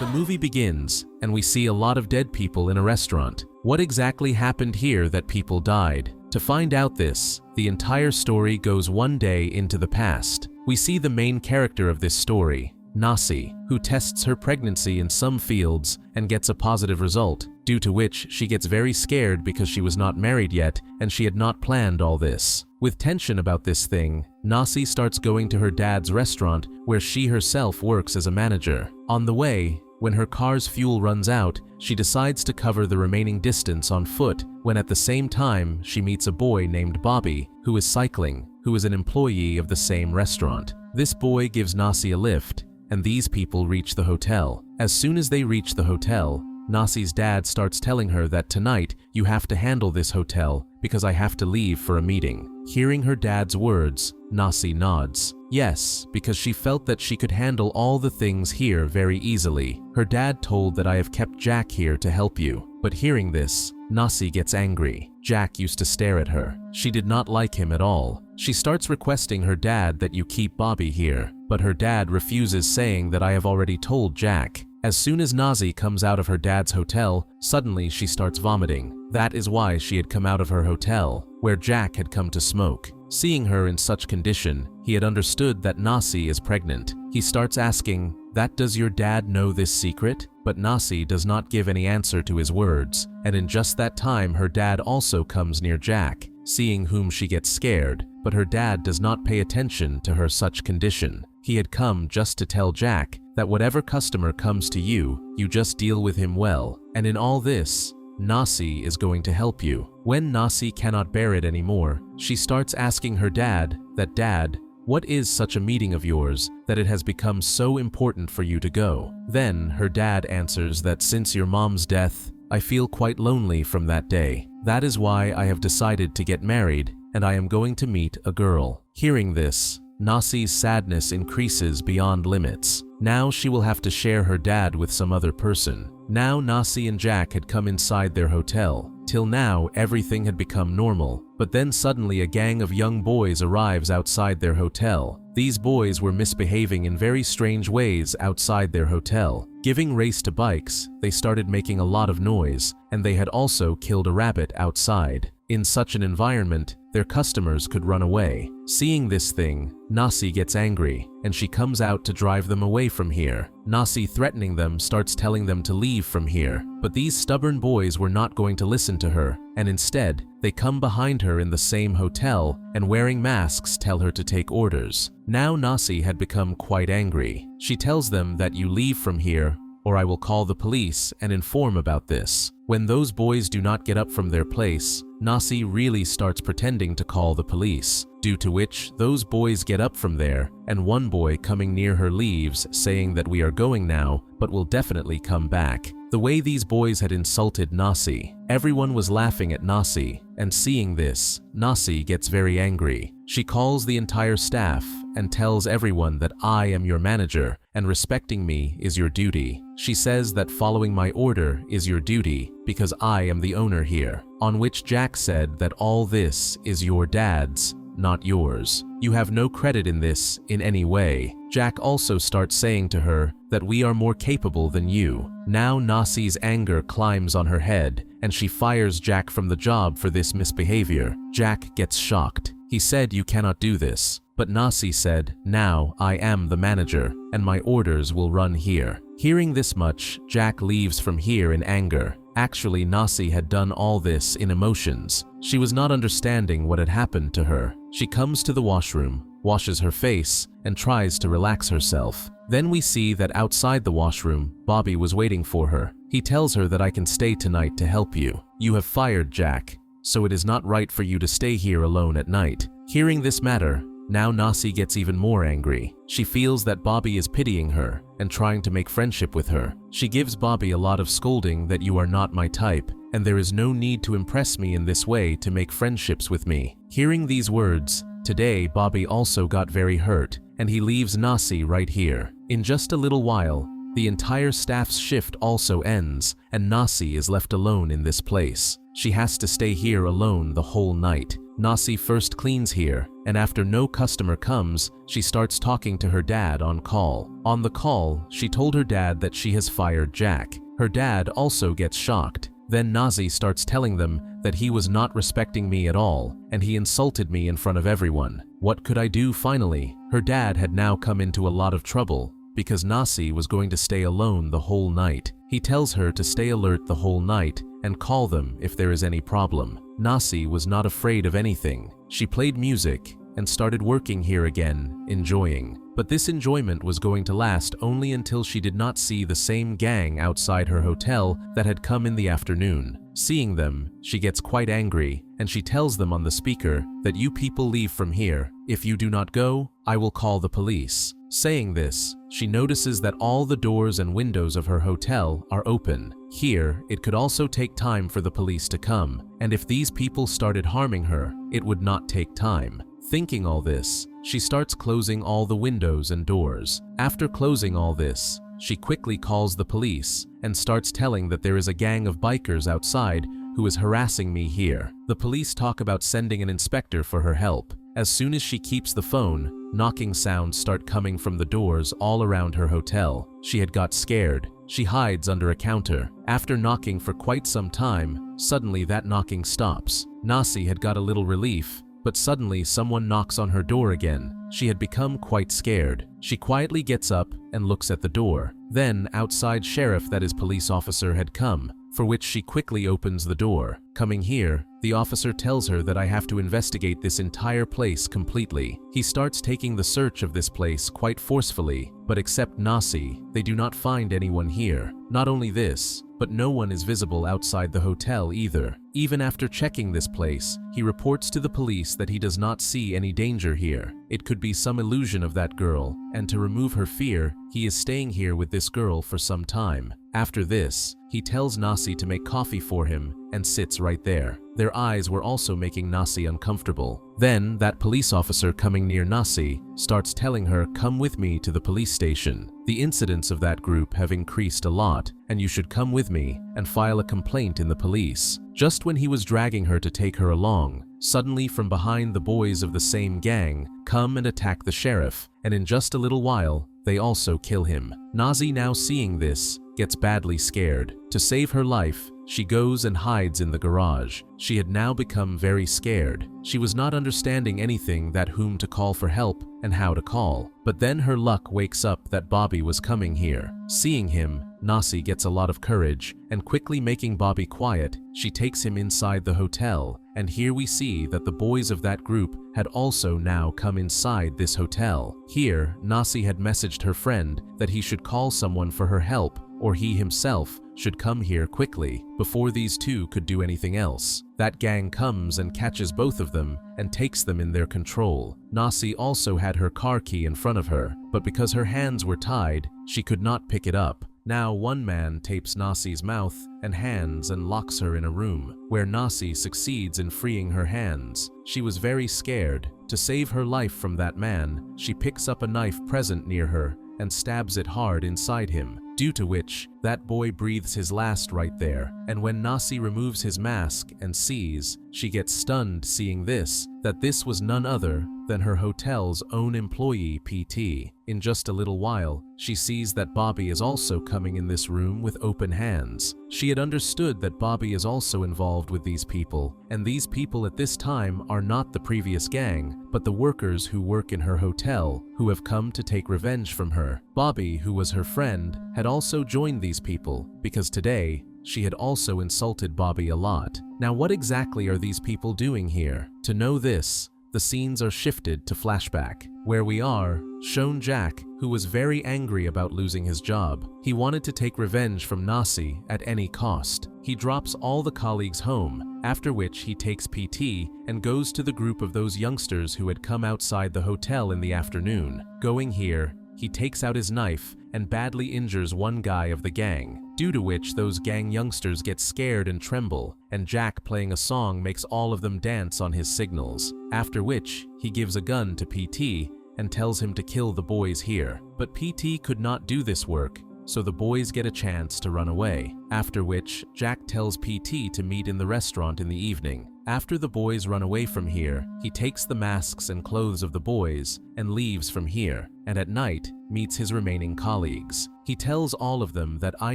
The movie begins, and we see a lot of dead people in a restaurant. What exactly happened here that people died? To find out this, the entire story goes one day into the past. We see the main character of this story, Nasi, who tests her pregnancy in some fields and gets a positive result, due to which she gets very scared because she was not married yet and she had not planned all this. With tension about this thing, Nasi starts going to her dad's restaurant where she herself works as a manager. On the way, when her car's fuel runs out, she decides to cover the remaining distance on foot, when at the same time she meets a boy named Bobby, who is cycling, who is an employee of the same restaurant. This boy gives Nasi a lift, and these people reach the hotel. As soon as they reach the hotel, Nasi's dad starts telling her that tonight you have to handle this hotel because I have to leave for a meeting. Hearing her dad's words, Nasi nods. Yes, because she felt that she could handle all the things here very easily. Her dad told that I have kept Jack here to help you. But hearing this, Nasi gets angry. Jack used to stare at her. She did not like him at all. She starts requesting her dad that you keep Bobby here, but her dad refuses, saying that I have already told Jack. As soon as Nasi comes out of her dad's hotel, suddenly she starts vomiting. That is why she had come out of her hotel, where Jack had come to smoke. Seeing her in such condition, he had understood that Nasi is pregnant. He starts asking, "That does your dad know this secret?" But Nasi does not give any answer to his words, and in just that time her dad also comes near Jack, seeing whom she gets scared, but her dad does not pay attention to her such condition. He had come just to tell Jack that whatever customer comes to you, you just deal with him well, and in all this, Nasi is going to help you. When Nasi cannot bear it anymore, she starts asking her dad that, "Dad, what is such a meeting of yours that it has become so important for you to go?" Then her dad answers that since your mom's death, I feel quite lonely from that day. That is why I have decided to get married, and I am going to meet a girl. Hearing this, Nasi's sadness increases beyond limits. Now she will have to share her dad with some other person. Now Nasi and Jack had come inside their hotel. Till now, everything had become normal, but then suddenly a gang of young boys arrives outside their hotel. These boys were misbehaving in very strange ways outside their hotel. Giving race to bikes, they started making a lot of noise, and they had also killed a rabbit outside. In such an environment, their customers could run away. Seeing this thing, Nasi gets angry, and she comes out to drive them away from here. Nasi, threatening them, starts telling them to leave from here, but these stubborn boys were not going to listen to her, and instead, they come behind her in the same hotel and wearing masks tell her to take orders. Now Nasi had become quite angry. She tells them that you leave from here or I will call the police and inform about this. When those boys do not get up from their place, Nasi really starts pretending to call the police, due to which those boys get up from there, and one boy coming near her leaves, saying that we are going now, but will definitely come back. The way these boys had insulted Nasi, everyone was laughing at Nasi, and seeing this, Nasi gets very angry. She calls the entire staff and tells everyone that I am your manager and respecting me is your duty. She says that following my order is your duty because I am the owner here, on which Jack said that all this is your dad's, not yours. You have no credit in this in any way. Jack also starts saying to her that we are more capable than you. Now Nasi's anger climbs on her head and she fires Jack from the job for this misbehavior. Jack gets shocked. He said you cannot do this, but Nasi said, now I am the manager and my orders will run here. Hearing this much, Jack leaves from here in anger. Actually, Nasi had done all this in emotions. She was not understanding what had happened to her. She comes to the washroom, washes her face, and tries to relax herself. Then we see that outside the washroom, Bobby was waiting for her. He tells her that I can stay tonight to help you. You have fired Jack, so it is not right for you to stay here alone at night. Hearing this matter, now Nasi gets even more angry. She feels that Bobby is pitying her and trying to make friendship with her. She gives Bobby a lot of scolding that you are not my type, and there is no need to impress me in this way to make friendships with me. Hearing these words, today Bobby also got very hurt, and he leaves Nasi right here. In just a little while, the entire staff's shift also ends, and Nasi is left alone in this place. She has to stay here alone the whole night. Nasi first cleans here, and after no customer comes, she starts talking to her dad on call. On the call, she told her dad that she has fired Jack. Her dad also gets shocked. Then Nazi starts telling them that he was not respecting me at all, and he insulted me in front of everyone. What could I do finally? Her dad had now come into a lot of trouble, because Nazi was going to stay alone the whole night. He tells her to stay alert the whole night and call them if there is any problem. Nazi was not afraid of anything. She played music and started working here again, enjoying. But this enjoyment was going to last only until she did not see the same gang outside her hotel that had come in the afternoon. Seeing them, she gets quite angry, and she tells them on the speaker that you people leave from here. If you do not go, I will call the police. Saying this, she notices that all the doors and windows of her hotel are open. Here, it could also take time for the police to come, and if these people started harming her, it would not take time. Thinking all this, she starts closing all the windows and doors. After closing all this, she quickly calls the police and starts telling that there is a gang of bikers outside who is harassing me here. The police talk about sending an inspector for her help. As soon as she keeps the phone, knocking sounds start coming from the doors all around her hotel. She had got scared. She hides under a counter. After knocking for quite some time, suddenly that knocking stops. Nazi had got a little relief, but suddenly someone knocks on her door again. She had become quite scared. She quietly gets up and looks at the door. Then outside sheriff, that is police officer, had come, for which she quickly opens the door. Coming here, the officer tells her that I have to investigate this entire place completely. He starts taking the search of this place quite forcefully, but except Nazi, they do not find anyone here. Not only this, but no one is visible outside the hotel either. Even after checking this place, he reports to the police that he does not see any danger here. It could be some illusion of that girl, and to remove her fear, he is staying here with this girl for some time. After this, he tells Nazi to make coffee for him and sits right there. Their eyes were also making Nazi uncomfortable. Then, that police officer coming near Nazi starts telling her, "Come with me to the police station. The incidents of that group have increased a lot, and you should come with me and file a complaint in the police." Just when he was dragging her to take her along, suddenly from behind the boys of the same gang come and attack the sheriff, and in just a little while, they also kill him. Nazi, now seeing this, gets badly scared. To save her life, she goes and hides in the garage. She had now become very scared. She was not understanding anything, that whom to call for help and how to call. But then her luck wakes up that Bobby was coming here. Seeing him, Nazi gets a lot of courage, and quickly making Bobby quiet, she takes him inside the hotel. And here we see that the boys of that group had also now come inside this hotel. Here, Nazi had messaged her friend that he should call someone for her help, or he himself should come here quickly, before these two could do anything else. That gang comes and catches both of them and takes them in their control. Nazi also had her car key in front of her, but because her hands were tied, she could not pick it up. Now one man tapes Nazi's mouth and hands and locks her in a room, where Nazi succeeds in freeing her hands. She was very scared. To save her life from that man, she picks up a knife present near her and stabs it hard inside him, due to which that boy breathes his last right there. And when Nazi removes his mask and sees, she gets stunned seeing this, that this was none other than her hotel's own employee, PT. In just a little while, she sees that Bobby is also coming in this room with open hands. She had understood that Bobby is also involved with these people, and these people at this time are not the previous gang, but the workers who work in her hotel, who have come to take revenge from her. Bobby, who was her friend, had also joined these people, because today, she had also insulted Bobby a lot. Now what exactly are these people doing here? To know this, the scenes are shifted to flashback, where we are shown Jack, who was very angry about losing his job. He wanted to take revenge from Nazi at any cost. He drops all the colleagues home, after which he takes PT and goes to the group of those youngsters who had come outside the hotel in the afternoon. Going here, he takes out his knife and badly injures one guy of the gang, due to which those gang youngsters get scared and tremble, and Jack playing a song makes all of them dance on his signals, after which he gives a gun to PT and tells him to kill the boys here. But PT could not do this work, so the boys get a chance to run away, after which Jack tells PT to meet in the restaurant in the evening. After the boys run away from here, he takes the masks and clothes of the boys and leaves from here, and at night meets his remaining colleagues. He tells all of them that I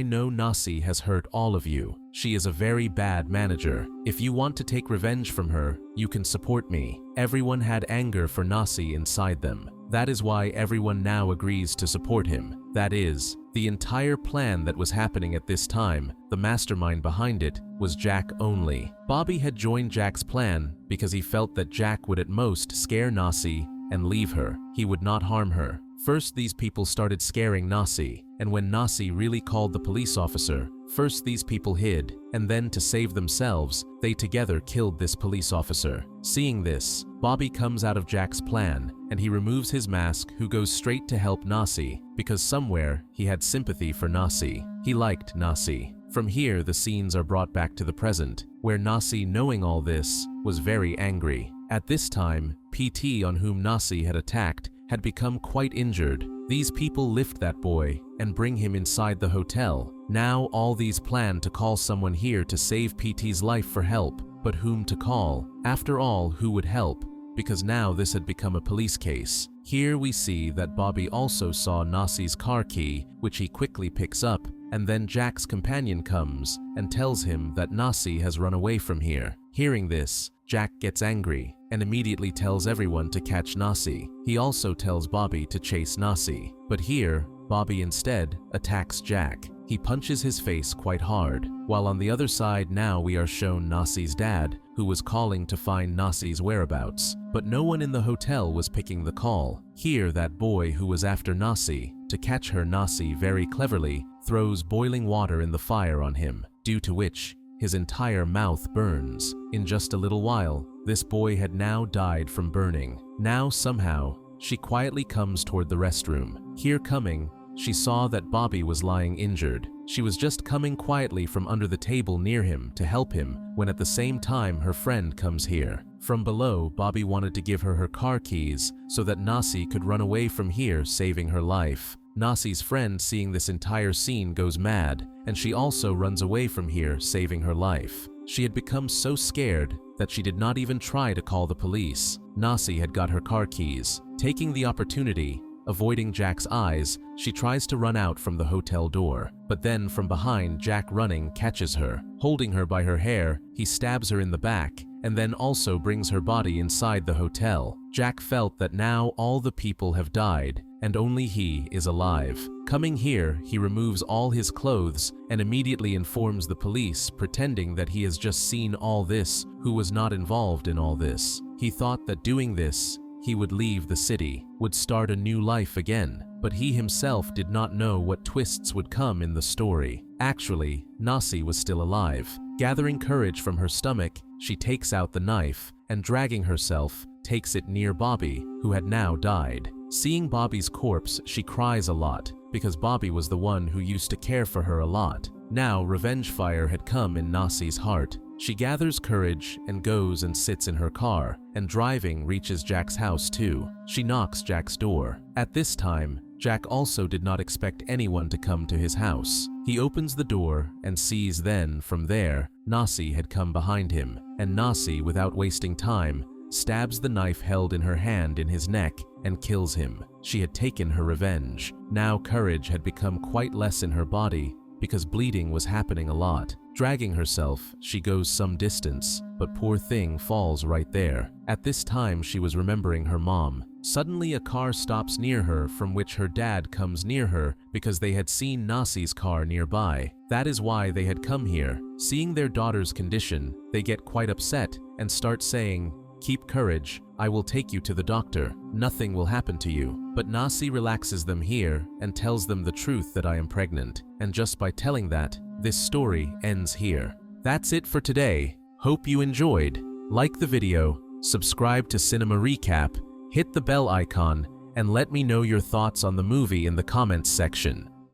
know Nasi has hurt all of you. She is a very bad manager. If you want to take revenge from her, you can support me. Everyone had anger for Nasi inside them. That is why everyone now agrees to support him. That is, the entire plan that was happening at this time, the mastermind behind it, was Jack only. Bobby had joined Jack's plan because he felt that Jack would at most scare Nasi and leave her. He would not harm her. First, these people started scaring Nasi, and when Nasi really called the police officer, first these people hid, and then to save themselves, they together killed this police officer. Seeing this, Bobby comes out of Jack's plan, and he removes his mask, who goes straight to help Nasi, because somewhere he had sympathy for Nasi. He liked Nasi. From here, the scenes are brought back to the present, where Nasi, knowing all this, was very angry. At this time, PT on whom Nasi had attacked had become quite injured. These people lift that boy and bring him inside the hotel. Now all these plan to call someone here to save PT's life for help, but whom to call? After all, who would help? Because now this had become a police case. Here we see that Bobby also saw Nasi's car key, which he quickly picks up, and then Jack's companion comes and tells him that Nasi has run away from here. Hearing this, Jack gets angry and immediately tells everyone to catch Nasi. He also tells Bobby to chase Nasi. But here, Bobby instead attacks Jack. He punches his face quite hard, while on the other side now we are shown Nasi's dad, who was calling to find Nasi's whereabouts. But no one in the hotel was picking the call. Here that boy who was after Nasi, to catch her, Nasi very cleverly throws boiling water in the fire on him, due to which his entire mouth burns. In just a little while, this boy had now died from burning. Now somehow, she quietly comes toward the restroom. Here coming, she saw that Bobby was lying injured. She was just coming quietly from under the table near him to help him, when at the same time her friend comes here. From below, Bobby wanted to give her her car keys so that Nasi could run away from here, saving her life. Nasi's friend, seeing this entire scene, goes mad, and she also runs away from here, saving her life. She had become so scared that she did not even try to call the police. Nasi had got her car keys. Taking the opportunity, avoiding Jack's eyes, she tries to run out from the hotel door. But then from behind, Jack running catches her. Holding her by her hair, he stabs her in the back, and then also brings her body inside the hotel. Jack felt that now all the people have died, and only he is alive. Coming here, he removes all his clothes and immediately informs the police, pretending that he has just seen all this, who was not involved in all this. He thought that doing this, he would leave the city, would start a new life again, but he himself did not know what twists would come in the story. Actually, Nasi was still alive. Gathering courage from her stomach, she takes out the knife and, dragging herself, takes it near Bobby, who had now died. Seeing Bobby's corpse, she cries a lot, because Bobby was the one who used to care for her a lot. Now revenge fire had come in Nasi's heart. She gathers courage and goes and sits in her car, and driving reaches Jack's house too. She knocks Jack's door. At this time, Jack also did not expect anyone to come to his house. He opens the door and sees then, from there, Nasi had come behind him, and Nasi, without wasting time, stabs the knife held in her hand in his neck and kills him. She had taken her revenge. Now courage had become quite less in her body because bleeding was happening a lot. Dragging herself, she goes some distance, but poor thing falls right there. At this time she was remembering her mom. Suddenly a car stops near her, from which her dad comes near her because they had seen Nasi's car nearby. That is why they had come here. Seeing their daughter's condition, they get quite upset and start saying, "Keep courage, I will take you to the doctor. Nothing will happen to you." But Nasi relaxes them here and tells them the truth that I am pregnant. And just by telling that, this story ends here. That's it for today. Hope you enjoyed. Like the video, subscribe to Cinema Recap, hit the bell icon, and let me know your thoughts on the movie in the comments section.